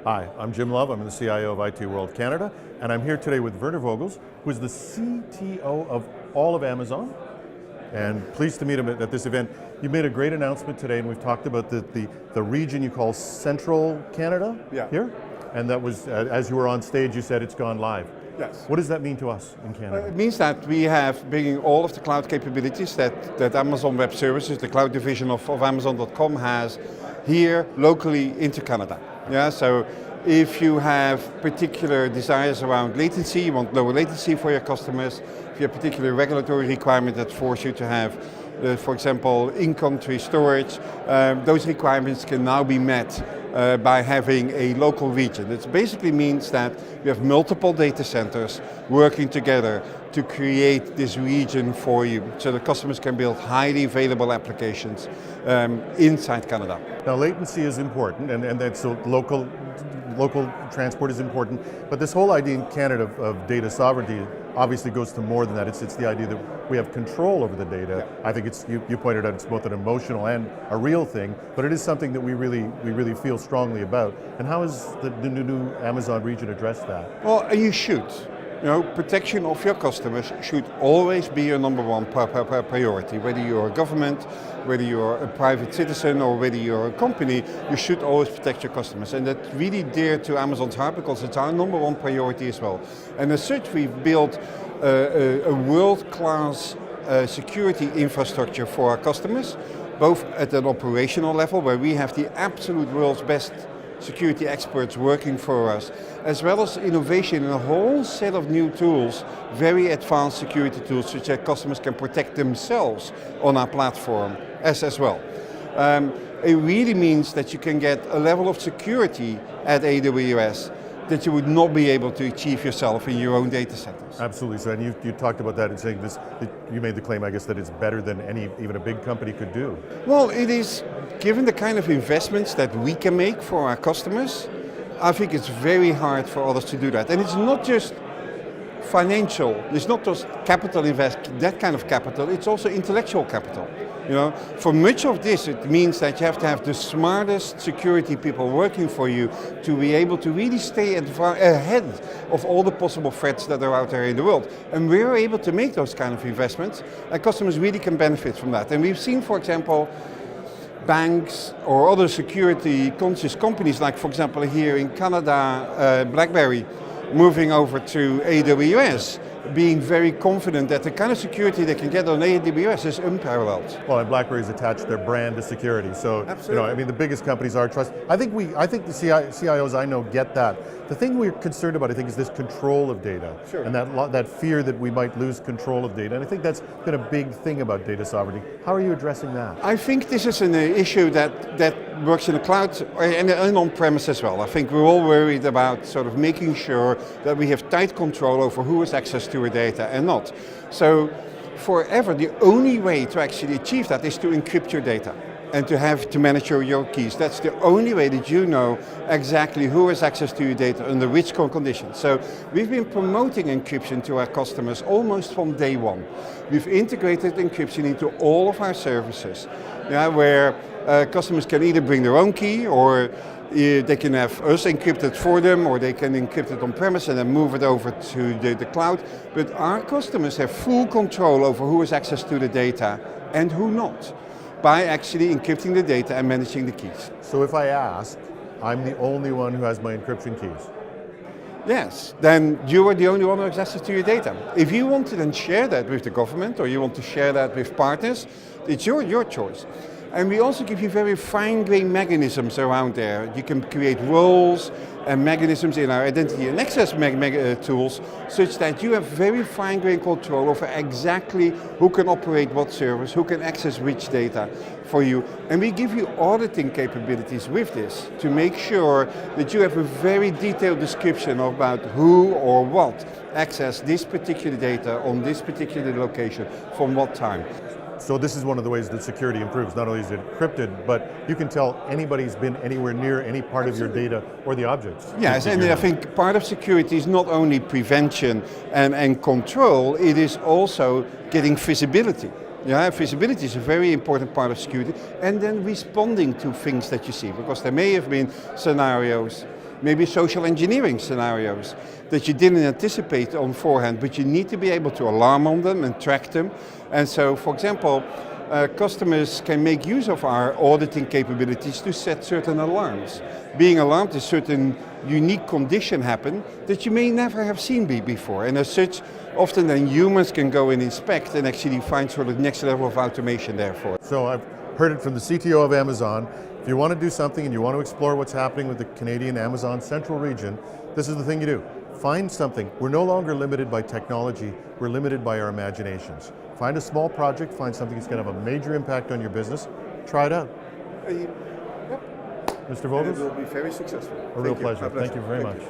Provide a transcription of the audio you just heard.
Hi, I'm Jim Love. I'm the CIO of IT World Canada, and I'm here today with Werner Vogels, who is the CTO of all of Amazon, and pleased to meet him at this event. You made a great announcement today, and we've talked about the region you call Central Canada here, and that was, as you were on stage, you said it's gone live. Yes. What does that mean to us in Canada? It means that we have bringing all of the cloud capabilities that Amazon Web Services, the cloud division of Amazon.com has here locally into Canada. Yeah, so if you have particular desires around latency, you want lower latency for your customers, if you have particular regulatory requirements that force you to have, for example, in-country storage, those requirements can now be met by having a local region. It basically means that you have multiple data centers working together to create this region for you, so that customers can build highly available applications inside Canada. Now latency is important, and that's so local transport is important, but this whole idea in Canada of data sovereignty obviously goes to more than that. It's the idea that we have control over the data. Yeah. I think it's, you pointed out, it's both an emotional and a real thing, but it is something that we really feel strongly about. And how has the new Amazon region addressed that? Well, you should. You know, protection of your customers should always be your number one priority. Whether you're a government, whether you're a private citizen, or whether you're a company, you should always protect your customers. And that's really dear to Amazon's heart because it's our number one priority as well. And as such, we've built a world-class security infrastructure for our customers, both at an operational level, where we have the absolute world's best security experts working for us, as well as innovation in a whole set of new tools, very advanced security tools, so that customers can protect themselves on our platform as well. It really means that you can get a level of security at AWS that you would not be able to achieve yourself in your own data centers. Absolutely, so and you talked about that and saying this, you made the claim, I guess, that it's better than even a big company could do. Well, it is, given the kind of investments that we can make for our customers, I think it's very hard for others to do that. And it's not just financial, it's not just capital that kind of capital, it's also intellectual capital. You know, for much of this, it means that you have to have the smartest security people working for you to be able to really stay ahead of all the possible threats that are out there in the world. And we're able to make those kind of investments, and customers really can benefit from that. And we've seen, for example, banks or other security conscious companies, like for example here in Canada, BlackBerry, moving over to AWS, being very confident that the kind of security they can get on AWS is unparalleled. Well, and BlackBerry's attached their brand to security, so absolutely. You know, I mean, the biggest companies are trust. I think the CIOs I know get that. The thing we're concerned about, I think, is this control of data, sure. And that fear that we might lose control of data. And I think that's been a big thing about data sovereignty. How are you addressing that? I think this is an issue that works in the cloud and on-premise as well. I think we're all worried about sort of making sure that we have tight control over who has access to our data and not. So forever, the only way to actually achieve that is to encrypt your data and to manage your keys. That's the only way that you know exactly who has access to your data under which conditions. So we've been promoting encryption to our customers almost from day one. We've integrated encryption into all of our services, where customers can either bring their own key, or they can have us encrypt it for them, or they can encrypt it on premise and then move it over to the cloud. But our customers have full control over who has access to the data and who not, by actually encrypting the data and managing the keys. So if I ask, I'm the only one who has my encryption keys? Yes, then you are the only one who has access to your data. If you want to then share that with the government, or you want to share that with partners, it's your choice. And we also give you very fine-grained mechanisms around there. You can create roles and mechanisms in our identity and access tools, such that you have very fine-grained control over exactly who can operate what service, who can access which data for you. And we give you auditing capabilities with this to make sure that you have a very detailed description about who or what access this particular data on this particular location from what time. So this is one of the ways that security improves. Not only is it encrypted, but you can tell anybody's been anywhere near any part Absolutely. of your data or the objects. Yes, and I think part of security is not only prevention and control, it is also getting visibility. Yeah, visibility is a very important part of security, and then responding to things that you see, because there may have been scenarios maybe social engineering scenarios that you didn't anticipate on forehand, but you need to be able to alarm on them and track them. And so, for example, customers can make use of our auditing capabilities to set certain alarms. Being alarmed, a certain unique condition happen that you may never have seen before. And as such, often then humans can go and inspect and actually find sort of next level of automation therefore. So I've heard it from the CTO of Amazon. If you want to do something and you want to explore what's happening with the Canadian Amazon Central region, this is the thing you do. Find something. We're no longer limited by technology, we're limited by our imaginations. Find a small project, find something that's going to have a major impact on your business, try it out. Yep. Mr. Vogels? It will be very successful. A real pleasure. Thank you very much.